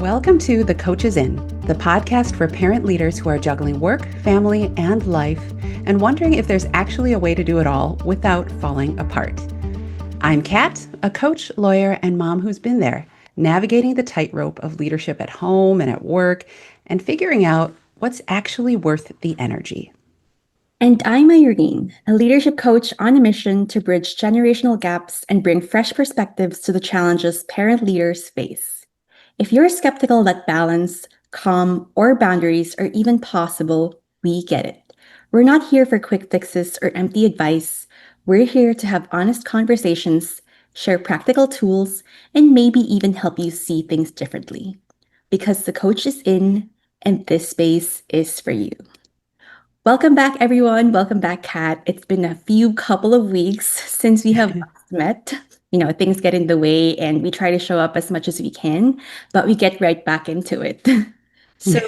Welcome to The Coach is In, the podcast for parent leaders who are juggling work, family, and life, and wondering if there's actually a way to do it all without falling apart. I'm Kat, a coach, lawyer, and mom who's been there, navigating the tightrope of leadership at home and at work, and figuring out what's actually worth the energy. And I'm Irene, a leadership coach on a mission to bridge generational gaps and bring fresh perspectives to the challenges parent leaders face. If you're skeptical that balance, calm, or boundaries are even possible, we get it. We're not here for quick fixes or empty advice. We're here to have honest conversations, share practical tools, and maybe even help you see things differently. Because the coach is in, and this space is for you. Welcome back, everyone. Welcome back, Kat. It's been a couple of weeks since we have last met. Things get in the way and we try to show up as much as we can, but we get right back into it. So,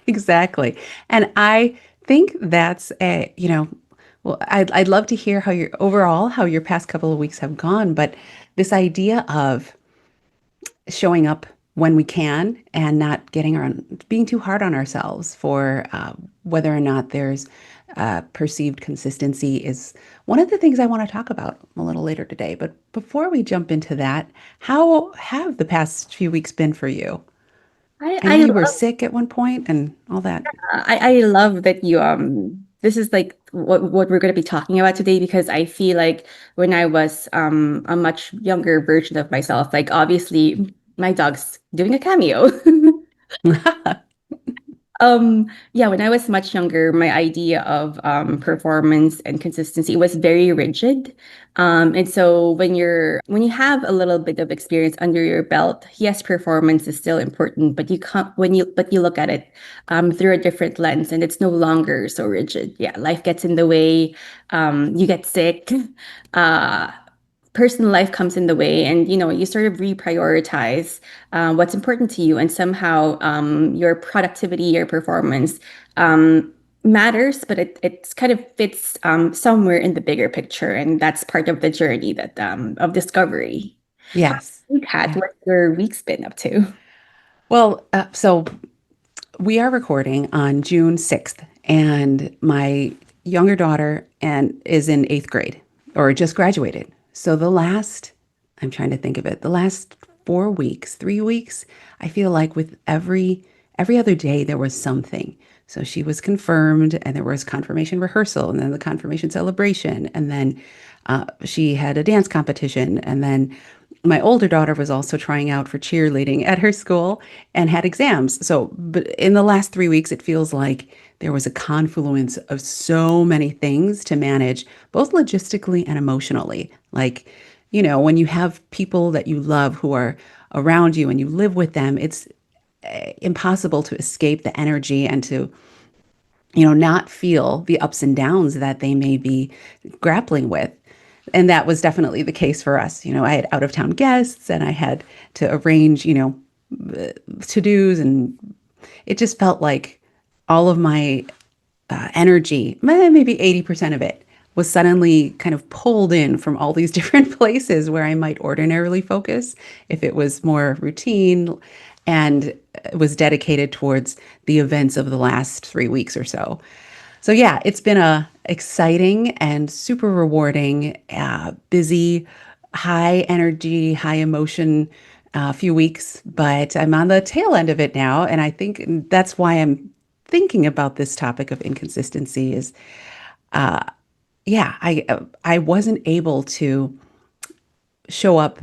Exactly. And I think that's I'd love to hear how your past couple of weeks have gone, but this idea of showing up when we can and not being too hard on ourselves for whether or not there's perceived consistency is one of the things I want to talk about a little later today. But before we jump into that, how have the past few weeks been for you? I, I know I you were love sick at one point and all that. I love that you this is like what we're going to be talking about today, because I feel like when I was a much younger version of myself, like obviously my dog's doing a cameo. Yeah, when I was much younger, my idea of performance and consistency was very rigid. And so when you have a little bit of experience under your belt, yes, performance is still important, but you can't but you look at it through a different lens, and it's no longer so rigid. Yeah, life gets in the way, you get sick, uh, personal life comes in the way, and you sort of reprioritize what's important to you, and somehow your productivity, your performance matters, but it's kind of fits somewhere in the bigger picture, and that's part of the journey that of discovery. How Yes. you had Yeah. what your week's been up to? Well, so we are recording on June 6th, and my younger daughter and is in 8th grade or just graduated. So I'm trying to think of it, the last 4 weeks, 3 weeks, I feel like with every other day there was something. So she was confirmed, and there was confirmation rehearsal, and then the confirmation celebration, and then she had a dance competition, and then my older daughter was also trying out for cheerleading at her school and had exams. So, but in the last 3 weeks, it feels like there was a confluence of so many things to manage, both logistically and emotionally. Like, when you have people that you love who are around you and you live with them, it's impossible to escape the energy and to not feel the ups and downs that they may be grappling with. And that was definitely the case for us. I had out of town guests and I had to arrange, to dos. And it just felt like all of my energy, maybe 80% of it, was suddenly kind of pulled in from all these different places where I might ordinarily focus if it was more routine and was dedicated towards the events of the last 3 weeks or so. So yeah, it's been a exciting and super rewarding, busy, high energy, high emotion few weeks, but I'm on the tail end of it now, and I think that's why I'm thinking about this topic of inconsistency. Is yeah, I wasn't able to show up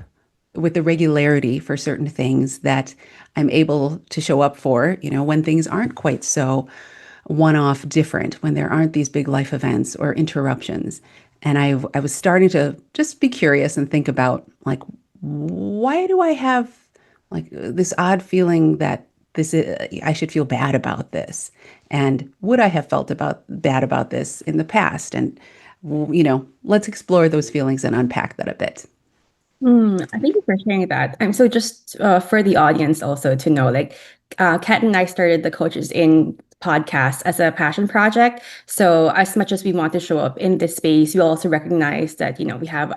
with the regularity for certain things that I'm able to show up for, when things aren't quite so one-off different, when there aren't these big life events or interruptions. And I was starting to just be curious and think about, like, why do I have like this odd feeling that I should feel bad about this? And would I have felt bad about this in the past? And let's explore those feelings and unpack that a bit. Thank you for sharing that. So just for the audience also to know, like, Kat and I started the Coaches in podcast as a passion project. So as much as we want to show up in this space, we also recognize that, we have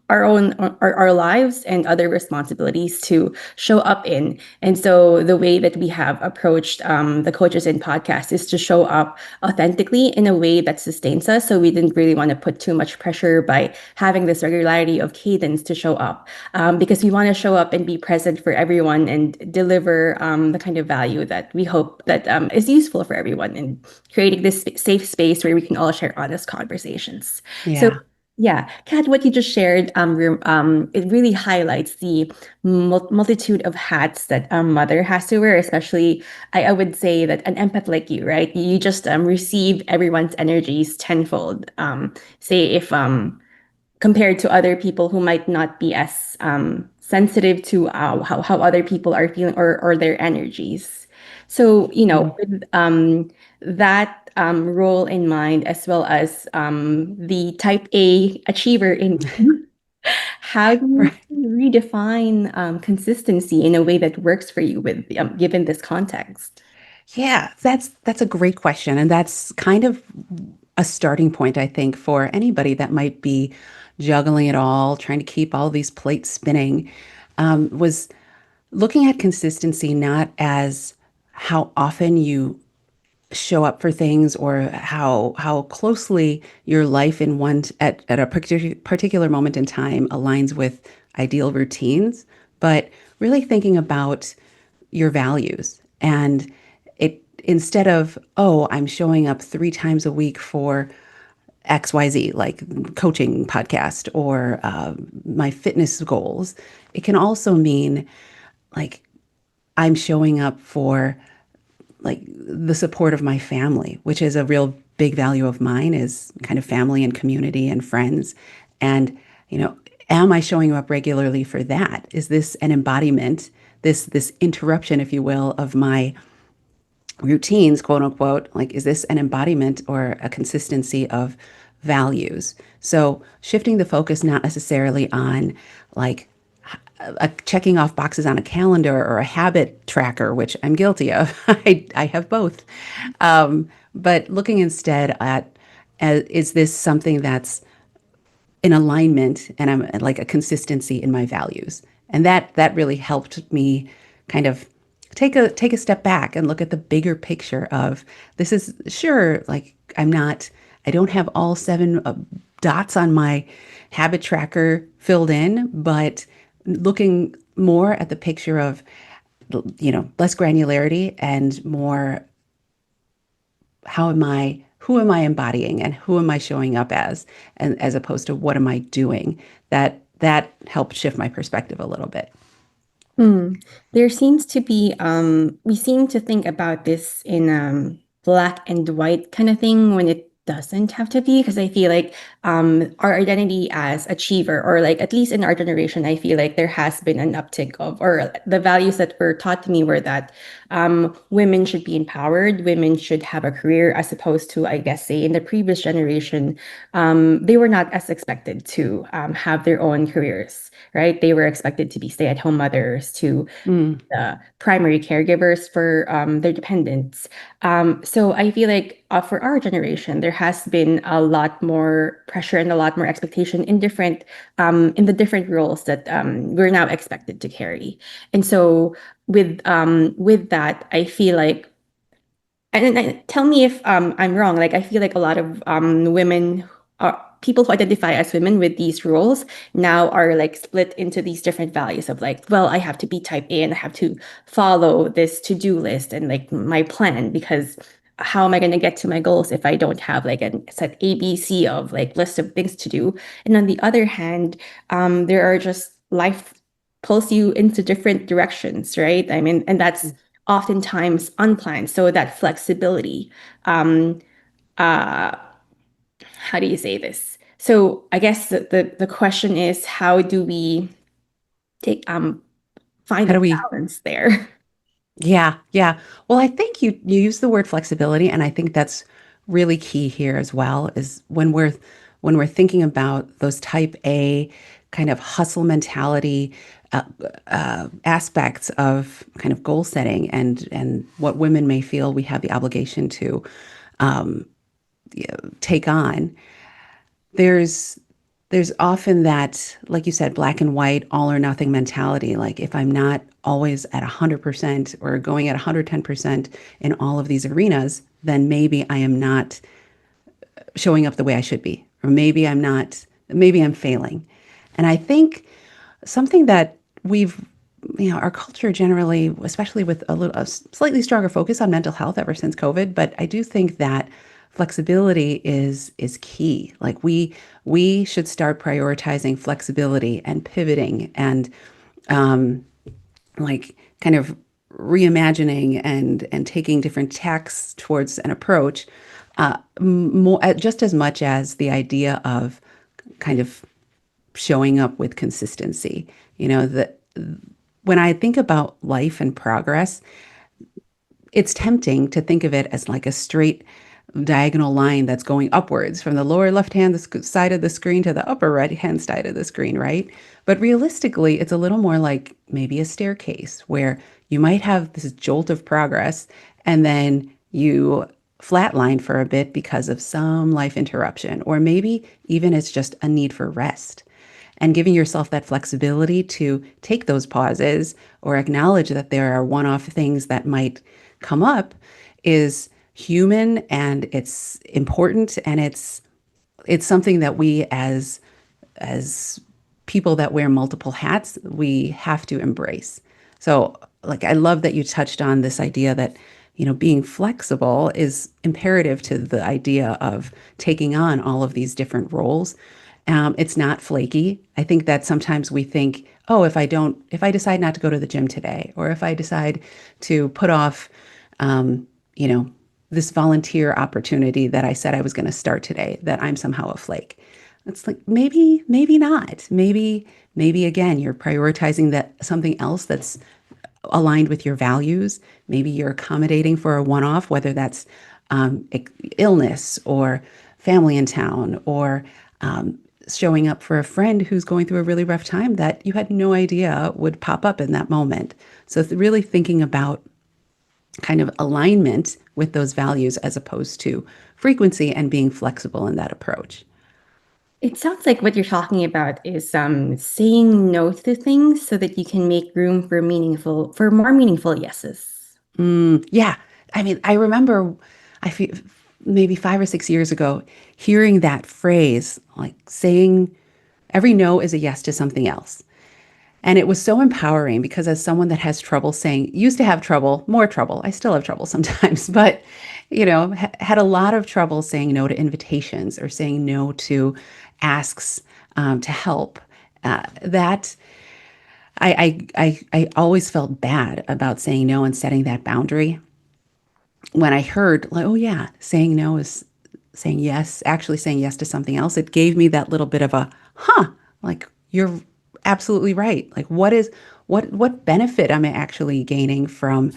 our own our lives and other responsibilities to show up in. And so the way that we have approached the Coaches in podcast is to show up authentically in a way that sustains us. So we didn't really want to put too much pressure by having this regularity of cadence to show up, because we want to show up and be present for everyone and deliver the kind of value that we hope that is useful for everyone, and creating this safe space where we can all share honest conversations. So Yeah. yeah, Kat, what you just shared, it really highlights the multitude of hats that a mother has to wear. Especially, I would say that an empath like you, right? You just receive everyone's energies tenfold. Say if compared to other people who might not be as sensitive to how other people are feeling, or their energies. So, Mhm. with that role in mind, as well as the type A achiever in you, how do Right. you redefine consistency in a way that works for you with given this context? Yeah, that's a great question, and that's kind of a starting point, I think, for anybody that might be juggling it all, trying to keep all these plates spinning. Was looking at consistency not as how often you show up for things or how closely your life in at a particular moment in time aligns with ideal routines, but really thinking about your values. And it, instead of, oh, I'm showing up 3 times a week for XYZ, like coaching podcast or my fitness goals, it can also mean like I'm showing up for like the support of my family, which is a real big value of mine, is kind of family and community and friends. And, you know, am I showing up regularly for that? Is this an embodiment, this interruption, if you will, of my routines, quote unquote? Like, is this an embodiment or a consistency of values? So shifting the focus not necessarily on like checking off boxes on a calendar or a habit tracker, which I'm guilty of. I have both. But looking instead at, is this something that's in alignment and I'm like a consistency in my values? And that really helped me kind of take a step back and look at the bigger picture of, this is sure, like I don't have all seven dots on my habit tracker filled in, but looking more at the picture of, less granularity and more, who am I embodying and who am I showing up as, and as opposed to what am I doing? That helped shift my perspective a little bit. Mm. There seems to be, we seem to think about this in black and white kind of thing when it doesn't have to be, because I feel like our identity as achiever, or like at least in our generation, I feel like there has been an uptick of, or the values that were taught to me were that women should be empowered, women should have a career, as opposed to, I guess, say in the previous generation, they were not as expected to have their own careers, right? They were expected to be stay-at-home mothers, to Mm. primary caregivers for their dependents. So I feel like for our generation, there has been a lot more pressure and a lot more expectation in the different roles that we're now expected to carry. And so with that, I feel like, and tell me if I'm wrong. Like I feel like a lot of women, people who identify as women with these roles now are like split into these different values of like, well, I have to be type A and I have to follow this to-do list and like my plan, because how am I going to get to my goals if I don't have like a set ABC of like list of things to do? And on the other hand, there are just life pulls you into different directions, right? I mean, and that's oftentimes unplanned. So that flexibility, um, uh, how do you say this? So I guess the question is, how do we take find How a do we balance there? Yeah, yeah. Well, I think you use the word flexibility, and I think that's really key here as well, is when we're thinking about those type A kind of hustle mentality uh, aspects of kind of goal setting and what women may feel we have the obligation to take on, there's there's often that, like you said, black and white, all or nothing mentality. Like if I'm not always at 100% or going at 110% in all of these arenas, then maybe I am not showing up the way I should be, or maybe I'm not, maybe I'm failing. And I think something that we've, our culture generally, especially with a slightly stronger focus on mental health ever since COVID, but I do think that flexibility is key. Like we should start prioritizing flexibility and pivoting and like kind of reimagining and taking different tacks towards an approach, more just as much as the idea of kind of showing up with consistency. That when I think about life and progress, it's tempting to think of it as like a straight diagonal line that's going upwards from the lower left hand side of the screen to the upper right hand side of the screen, right? But realistically, it's a little more like maybe a staircase where you might have this jolt of progress and then you flatline for a bit because of some life interruption, or maybe even it's just a need for rest. And giving yourself that flexibility to take those pauses or acknowledge that there are one off things that might come up is human and it's important, and it's something that we as people that wear multiple hats, we have to embrace. So, like, I love that you touched on this idea that, being flexible is imperative to the idea of taking on all of these different roles. It's not flaky. I think that sometimes we think, oh, if I decide not to go to the gym today, or if I decide to put off, um, you know, this volunteer opportunity that I said I was going to start today, that I'm somehow a flake. It's like maybe not. Maybe again, you're prioritizing that something else that's aligned with your values. Maybe you're accommodating for a one-off, whether that's illness or family in town, or showing up for a friend who's going through a really rough time that you had no idea would pop up in that moment. So it's really thinking about kind of alignment with those values as opposed to frequency, and being flexible in that approach. It sounds like what you're talking about is saying no to things so that you can make room for more meaningful yeses. Yeah. I mean, I remember I feel maybe 5 or 6 years ago hearing that phrase, like saying every no is a yes to something else. And it was so empowering because, as someone that has trouble saying, used to have trouble, more trouble, I still have trouble sometimes, but, had a lot of trouble saying no to invitations or saying no to asks to help. That I always felt bad about saying no and setting that boundary. When I heard, like, oh yeah, saying no is saying yes, actually saying yes to something else, it gave me that little bit of a, like, you're absolutely right. Like, what benefit am I actually gaining from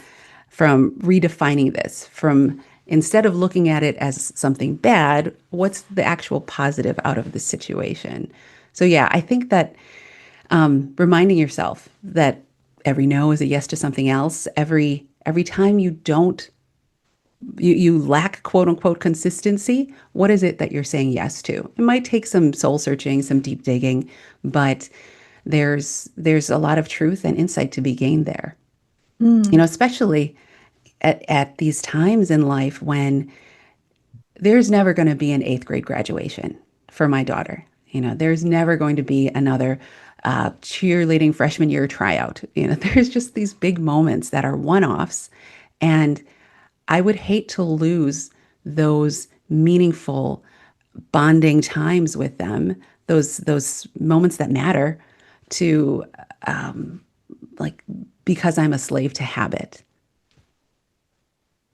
redefining this? From, instead of looking at it as something bad, what's the actual positive out of the situation? So yeah, I think that reminding yourself that every no is a yes to something else, every time you lack quote unquote consistency, what is it that you're saying yes to? It might take some soul searching, some deep digging, but there's a lot of truth and insight to be gained there. Mm. Especially at these times in life when there's never going to be an eighth grade graduation for my daughter. There's never going to be another cheerleading freshman year tryout. There's just these big moments that are one-offs, and I would hate to lose those meaningful bonding times with them, those moments that matter to, like, because I'm a slave to habit.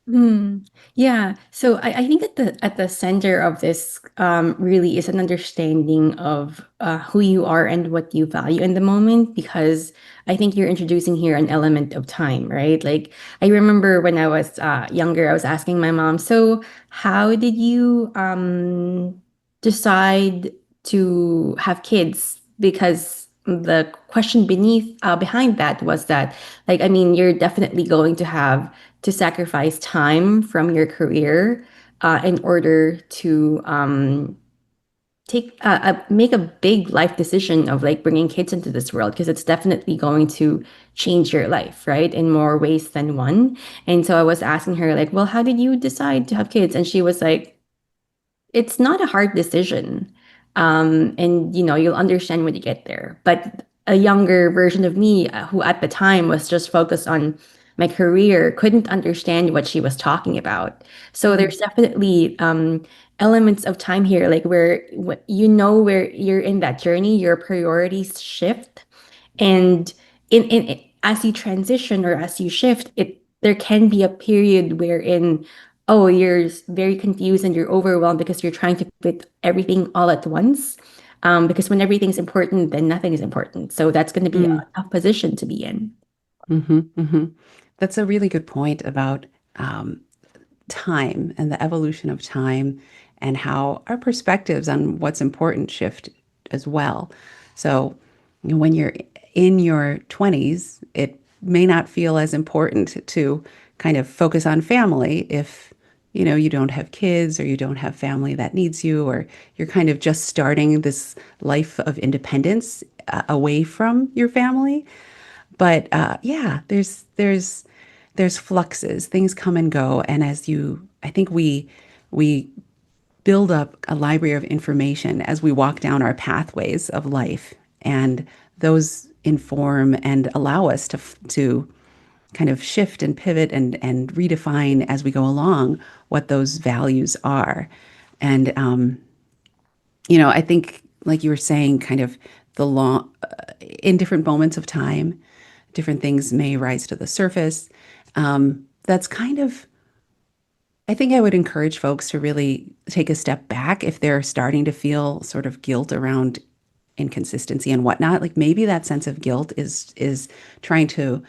Mm, yeah. So I think at the center of this really is an understanding of who you are and what you value in the moment, because I think you're introducing here an element of time, right? Like I remember when I was younger, I was asking my mom, so how did you decide to have kids because the question behind that was that, like, I mean, you're definitely going to have to sacrifice time from your career in order to make a big life decision of like bringing kids into this world, because it's definitely going to change your life, right, in more ways than one. And so I was asking her like, well, how did you decide to have kids? And she was like, it's not a hard decision. And you'll understand when you get there. But a younger version of me, who at the time was just focused on my career, couldn't understand what she was talking about. So Mm, there's definitely elements of time here, like where you're in that journey, your priorities shift. And as you transition or as you shift, there can be a period wherein, oh, you're very confused and you're overwhelmed because you're trying to fit everything all at once. Because when everything's important, then nothing is important. So that's going to be a mm, tough position to be in. hmm. That's a really good point about um, time and the evolution of time and how our perspectives on what's important shift as well. So, when you're in your 20s, it may not feel as important to kind of focus on family if you don't have kids or you don't have family that needs you, or you're kind of just starting this life of independence away from your family. But yeah, there's fluxes. Things come and go, and I think we build up a library of information as we walk down our pathways of life, and those inform and allow us to kind of shift and pivot and redefine as we go along what those values are. And I think, like you were saying, kind of the long, in different moments of time, different things may rise to the surface. That's kind of, I think I would encourage folks to really take a step back if they're starting to feel sort of guilt around inconsistency and whatnot. Like maybe that sense of guilt is trying to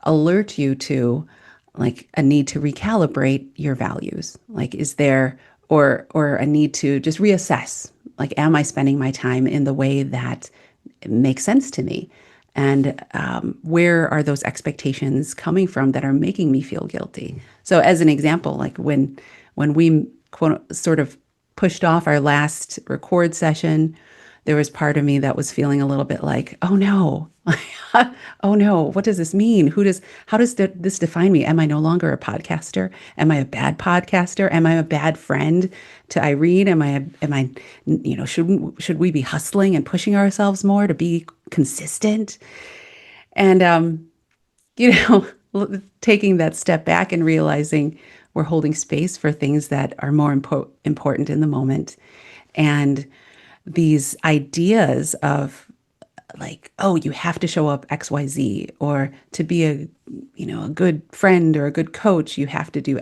alert you to like a need to recalibrate your values. Like is there or a need to just reassess, like am I spending my time in the way that makes sense to me? And where are those expectations coming from that are making me feel guilty? So, as an example, like when we quote sort of pushed off our last record session, there was part of me that was feeling a little bit like, oh no, oh no, what does this mean? How does this define me? Am I no longer a podcaster? Am I a bad podcaster? Am I a bad friend to Irene? Should we be hustling and pushing ourselves more to be consistent? And, you know, taking that step back and realizing we're holding space for things that are more important in the moment. And these ideas of like, oh, you have to show up XYZ, or to be a good friend or a good coach, you have to do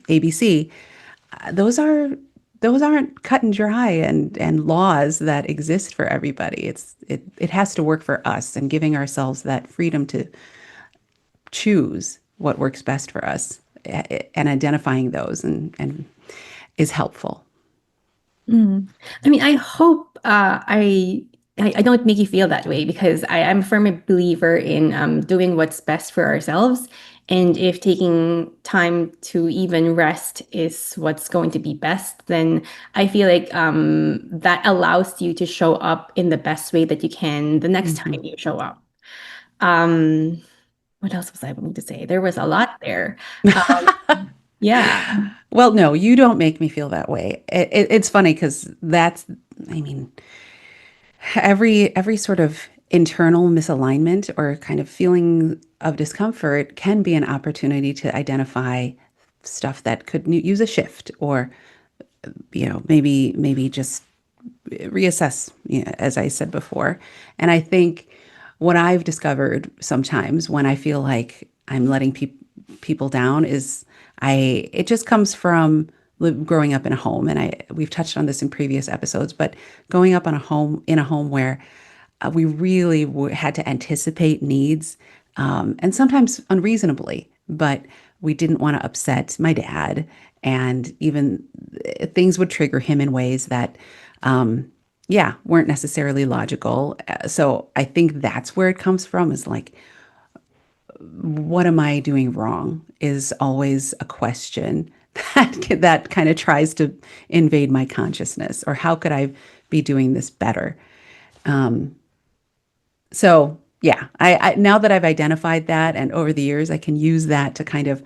ABC. Those are those aren't cut and dry and laws that exist for everybody. It has to work for us, and giving ourselves that freedom to choose what works best for us, and identifying those and is helpful. Mm. I mean, I hope I don't make you feel that way, because I'm a firm believer in doing what's best for ourselves. And if taking time to even rest is what's going to be best, then I feel like that allows you to show up in the best way that you can the next time Mhm. you show up. Um, what else was I going to say? There was a lot there. Um, yeah. Well, no, you don't make me feel that way. It's funny because I mean, every sort of internal misalignment or kind of feeling of discomfort can be an opportunity to identify stuff that could use a shift, or maybe just reassess, as I said before. And I think what I've discovered sometimes when I feel like I'm letting people down is it just comes from growing up in a home. And we've touched on this in previous episodes, but growing up in a home where we really had to anticipate needs, and sometimes unreasonably, but we didn't want to upset my dad. And even things would trigger him in ways that yeah, weren't necessarily logical. So I think that's where it comes from is like, what am I doing wrong is always a question that kind of tries to invade my consciousness, or how could I be doing this better? So yeah, I now that I've identified that, and over the years I can use that to kind of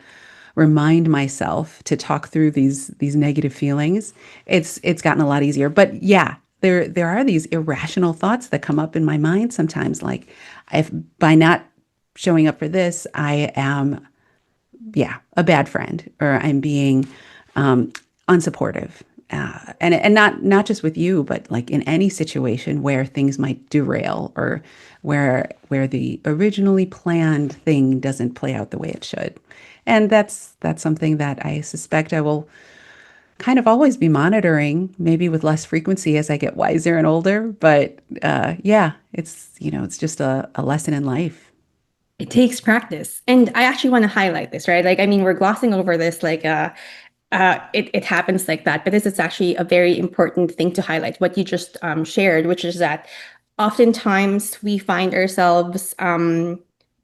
remind myself to talk through these negative feelings. It's gotten a lot easier. But yeah, there are these irrational thoughts that come up in my mind sometimes, like, if by not showing up for this, I am, yeah, a bad friend, or I'm being unsupportive. And not just with you, but like in any situation where things might derail, or where the originally planned thing doesn't play out the way it should. And that's something that I suspect I will kind of always be monitoring, maybe with less frequency as I get wiser and older. But yeah, it's just a lesson in life. It takes practice. And I actually want to highlight this, right? Like, I mean, we're glossing over this like it happens like that, but this is actually a very important thing to highlight, what you just shared, which is that oftentimes we find ourselves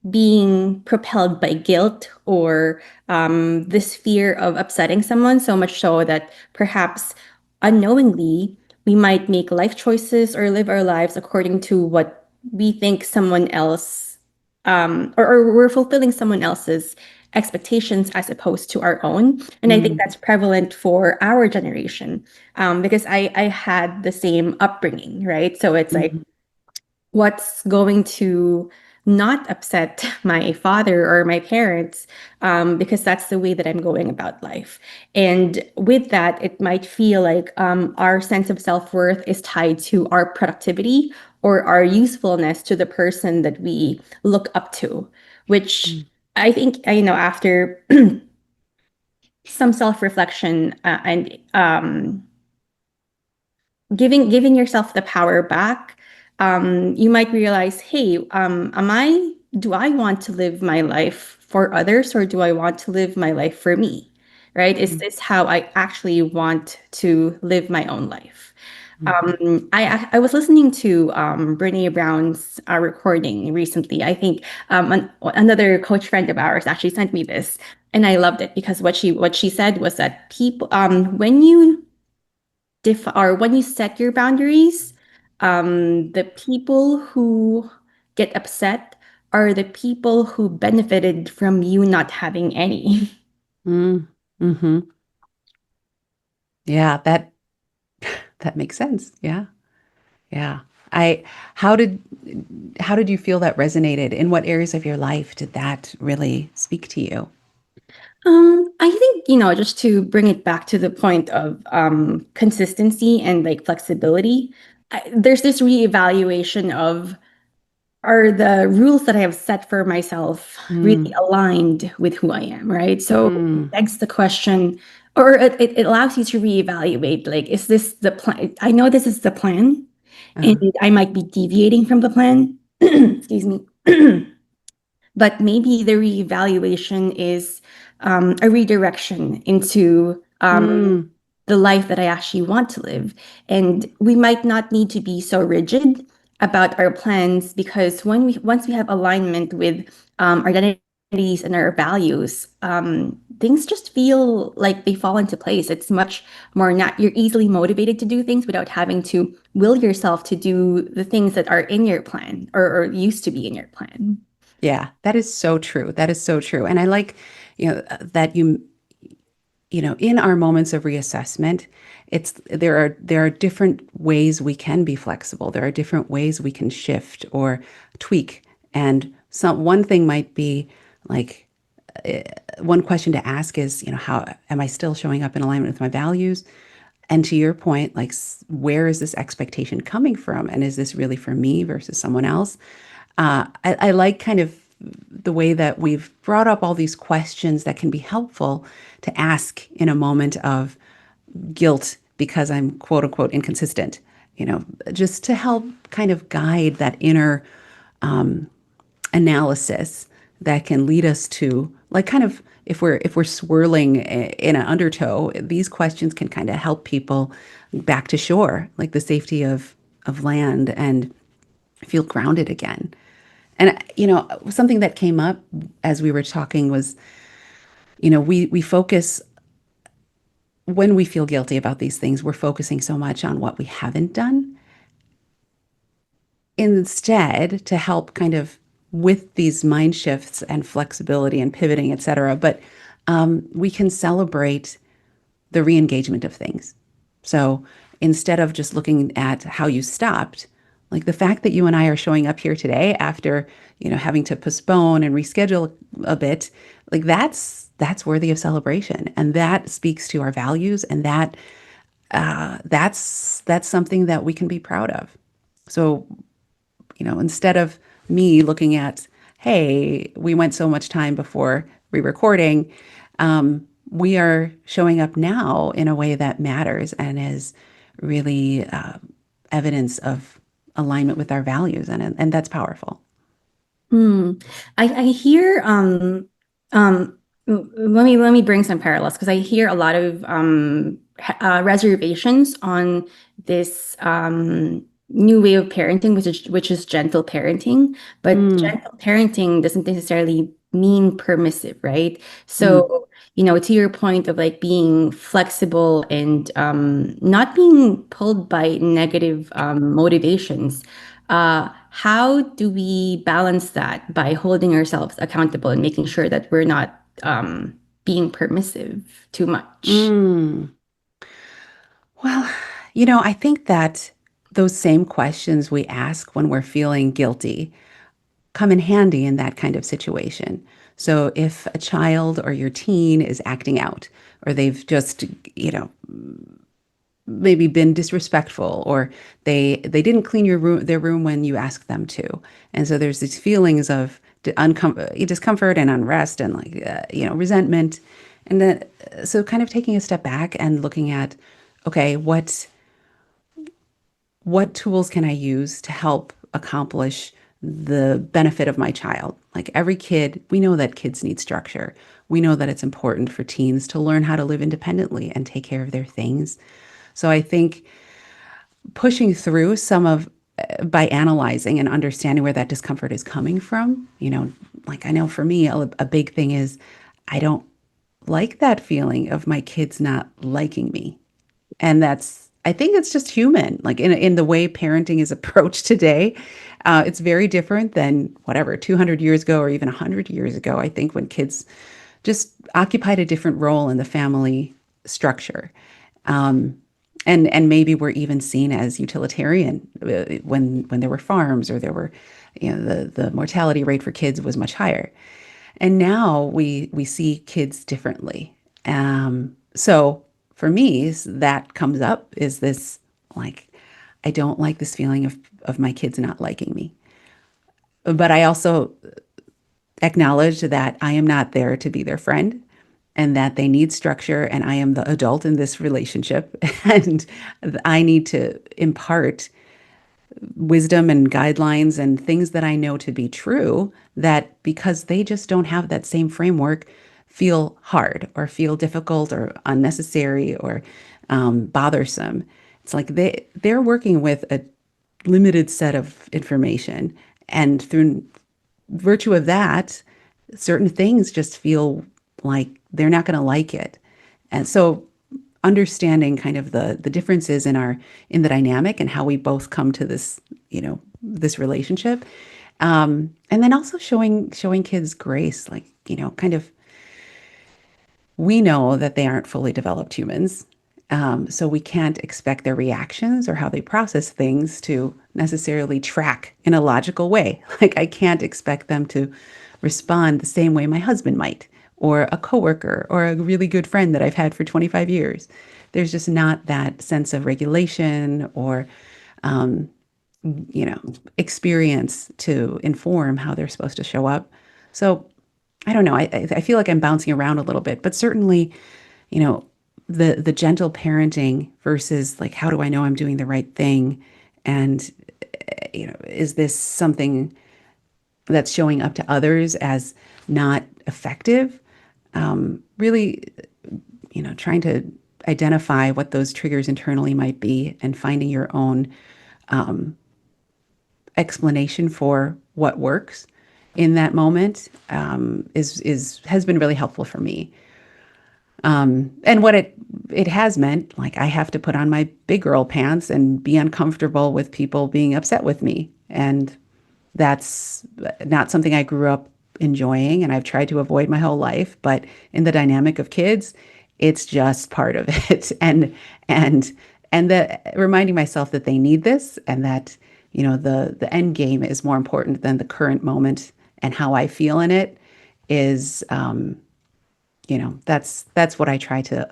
being propelled by guilt or this fear of upsetting someone, so much so that perhaps unknowingly we might make life choices or live our lives according to what we think someone else or we're fulfilling someone else's expectations as opposed to our own. And I think Mm, that's prevalent for our generation because I had the same upbringing, right? So it's like, mhm, what's going to not upset my father or my parents because that's the way that I'm going about life. And with that, it might feel like our sense of self-worth is tied to our productivity or our usefulness to the person that we look up to, which mm, I think, after some self-reflection and giving yourself the power back, you might realize, hey, am I do I want to live my life for others or do I want to live my life for me? Right? Is mm, this how I actually want to live my own life? mhm. I was listening to Brene Brown's recording recently. I think another coach friend of ours actually sent me this, and I loved it because what she said was that people when you or when you set your boundaries, the people who get upset are the people who benefited from you not having any. Mm, mhm. Yeah, that makes sense. Yeah. Yeah. I how did how did you feel that resonated? In what areas of your life did that really speak to you? I think, just to bring it back to the point of consistency and like flexibility, there's this reevaluation of, are the rules that I have set for myself really Mm, aligned with who I am, right? So it mm, begs the question, or it allows you to reevaluate, like, is this the plan? I know this is the plan, and uh, I might be deviating from the plan. Excuse me. But maybe the reevaluation is a redirection into mm, the life that I actually want to live. And we might not need to be so rigid about our plans because once we have alignment with our identities and our values, things just feel like they fall into place. It's much more not you're easily motivated to do things without having to will yourself to do the things that are in your plan or used to be in your plan. yeah, that is so true. That is so true. And I like, that in our moments of reassessment, there are different ways we can be flexible. There are different ways we can shift or tweak. And one thing might be like, one question to ask is, how am I still showing up in alignment with my values? And to your point, like, where is this expectation coming from? And is this really for me versus someone else? I like kind of the way that we've brought up all these questions that can be helpful to ask in a moment of guilt because I'm quote unquote inconsistent, just to help kind of guide that inner analysis that can lead us to, like, kind of, if we're swirling in an undertow, these questions can kind of help people back to shore, like the safety of of land and feel grounded again. And something that came up as we were talking was, we focus when we feel guilty about these things, we're focusing so much on what we haven't done instead to help kind of with these mind shifts and flexibility and pivoting, et cetera. But we can celebrate the re-engagement of things. So instead of just looking at how you stopped, like the fact that you and I are showing up here today after, having to postpone and reschedule a bit, like that's worthy of celebration. And that speaks to our values. And that's something that we can be proud of. So, instead of me looking at, hey, we went so much time before re-recording, we are showing up now in a way that matters and is really evidence of alignment with our values, and that's powerful. Hmm. I hear let me bring some parallels because I hear a lot of reservations on this new way of parenting, which is gentle parenting. But Mm, gentle parenting doesn't necessarily mean permissive, right? mm, So, to your point of like being flexible and not being pulled by negative motivations. How do we balance that by holding ourselves accountable and making sure that we're not being permissive too much? mm. Well, I think that those same questions we ask when we're feeling guilty come in handy in that kind of situation. So if a child or your teen is acting out, or they've just, maybe been disrespectful, or they didn't clean their room when you asked them to, and so there's these feelings of discomfort and unrest and like resentment, and then so kind of taking a step back and looking at, okay, what tools can I use to help accomplish the benefit of my child? Like every kid, we know that kids need structure. We know that it's important for teens to learn how to live independently and take care of their things. So I think pushing through some of by analyzing and understanding where that discomfort is coming from, like I know for me, a big thing is I don't like that feeling of my kids not liking me. And I think it's just human. Like in the way parenting is approached today, it's very different than whatever 200 years ago or even 100 years ago. I think when kids just occupied a different role in the family structure, um, and maybe we're even seen as utilitarian when there were farms or there were, the mortality rate for kids was much higher. And now we see kids differently. So for me, that comes up is this like, I don't like this feeling of my kids not liking me. But I also acknowledge that I am not there to be their friend and that they need structure and I am the adult in this relationship and I need to impart wisdom and guidelines and things that I know to be true that because they just don't have that same framework feel hard or feel difficult or unnecessary or bothersome. It's like they're working with a limited set of information, and through virtue of that, certain things just feel like they're not going to like it. And so understanding kind of the differences in the dynamic and how we both come to this relationship, and then also showing kids grace, like kind of we know that they aren't fully developed humans. So we can't expect their reactions or how they process things to necessarily track in a logical way. Like I can't expect them to respond the same way my husband might, or a coworker, or a really good friend that I've had for 25 years. There's just not that sense of regulation or um, experience to inform how they're supposed to show up. So I don't know. I feel like I'm bouncing around a little bit, but certainly, you know, the gentle parenting versus like, how do I know I'm doing the right thing? And, is this something that's showing up to others as not effective? Really, trying to identify what those triggers internally might be and finding your own explanation for what works in that moment is has been really helpful for me. And what it has meant, like I have to put on my big girl pants and be uncomfortable with people being upset with me, and that's not something I grew up enjoying, and I've tried to avoid my whole life. But in the dynamic of kids, it's just part of it, and and the reminding myself that they need this, and that the end game is more important than the current moment and how I feel in it is that's what I try to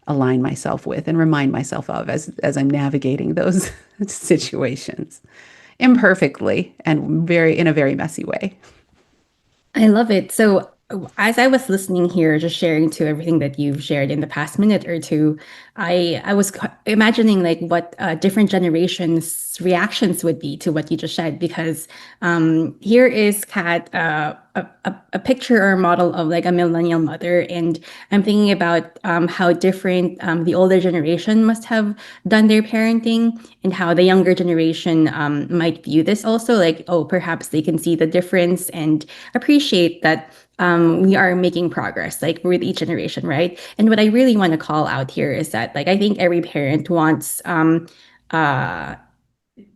align myself with and remind myself of as I'm navigating those situations imperfectly and very in a very messy way. I love it. So, as I was listening here, just sharing to everything that you've shared in the past minute or two, I was imagining like what different generations' reactions would be to what you just said. Because here is Kat, a picture or a model of like a millennial mother, and I'm thinking about how different the older generation must have done their parenting, and how the younger generation might view this also. Like, oh, perhaps they can see the difference and appreciate that we are making progress like with each generation, right? And what I really want to call out here is that like I think every parent wants uh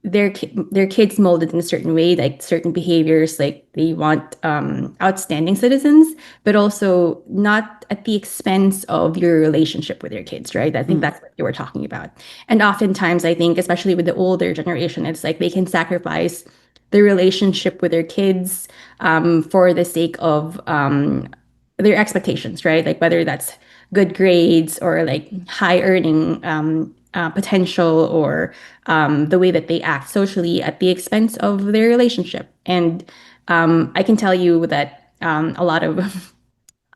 their kids molded in a certain way, like certain behaviors, like they want outstanding citizens, but also not at the expense of your relationship with your kids, right? I think Mm, that's what you were talking about. And oftentimes I think, especially with the older generation, it's like they can sacrifice their relationship with their kids for the sake of their expectations, right? Like whether that's good grades or like high earning potential, or the way that they act socially at the expense of their relationship. And I can tell you that a lot of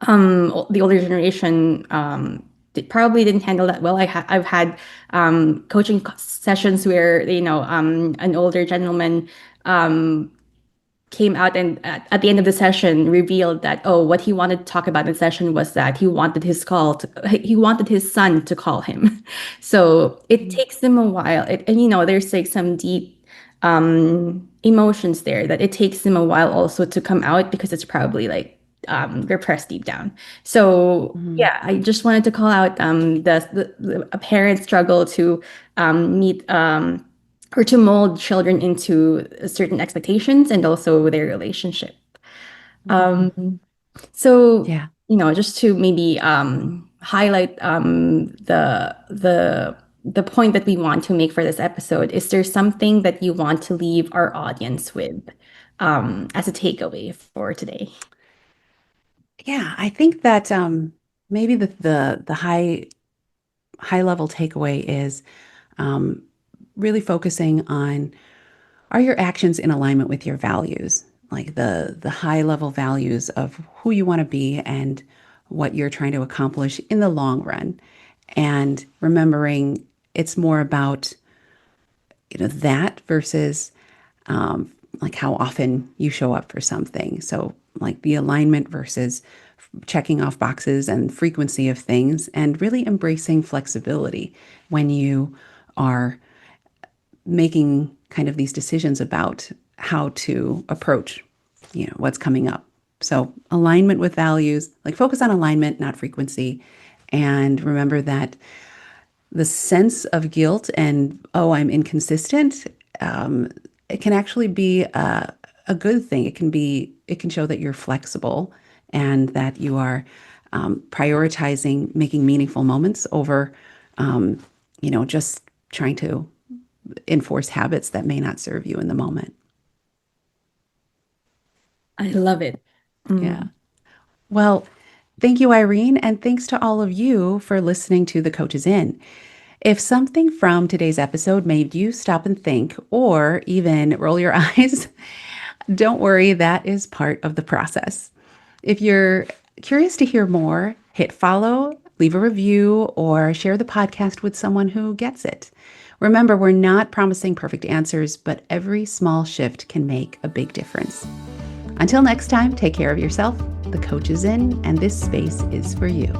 the older generation probably didn't handle that well. I've had coaching sessions where an older gentleman came out and at the end of the session revealed that, oh, what he wanted to talk about in the session was that he wanted his son to call him. So it mm, takes them a while, and there's like some deep emotions there that it takes them a while also to come out, because it's probably like repressed deep down. So mm, yeah, I just wanted to call out a parent struggle to meet or to mold children into certain expectations and also their relationship. mm. So, Yeah. just to maybe highlight the point that we want to make for this episode, is there something that you want to leave our audience with as a takeaway for today? Yeah, I think that maybe the high level takeaway is um, really focusing on, are your actions in alignment with your values, like the high level values of who you want to be and what you're trying to accomplish in the long run, and remembering it's more about that versus like how often you show up for something. So like the alignment versus checking off boxes and frequency of things, and really embracing flexibility when you are making kind of these decisions about how to approach what's coming up. So alignment with values, like focus on alignment, not frequency. And remember that the sense of guilt and, oh, I'm inconsistent, it can actually be a good thing. It can show that you're flexible and that you are prioritizing making meaningful moments over, just trying to enforce habits that may not serve you in the moment. I love it. Yeah. Well, thank you, Irene. And thanks to all of you for listening to The Coach is In. If something from today's episode made you stop and think or even roll your eyes, don't worry, that is part of the process. If you're curious to hear more, hit follow, leave a review, or share the podcast with someone who gets it. Remember, we're not promising perfect answers, but every small shift can make a big difference. Until next time, take care of yourself. The coach is in, and this space is for you.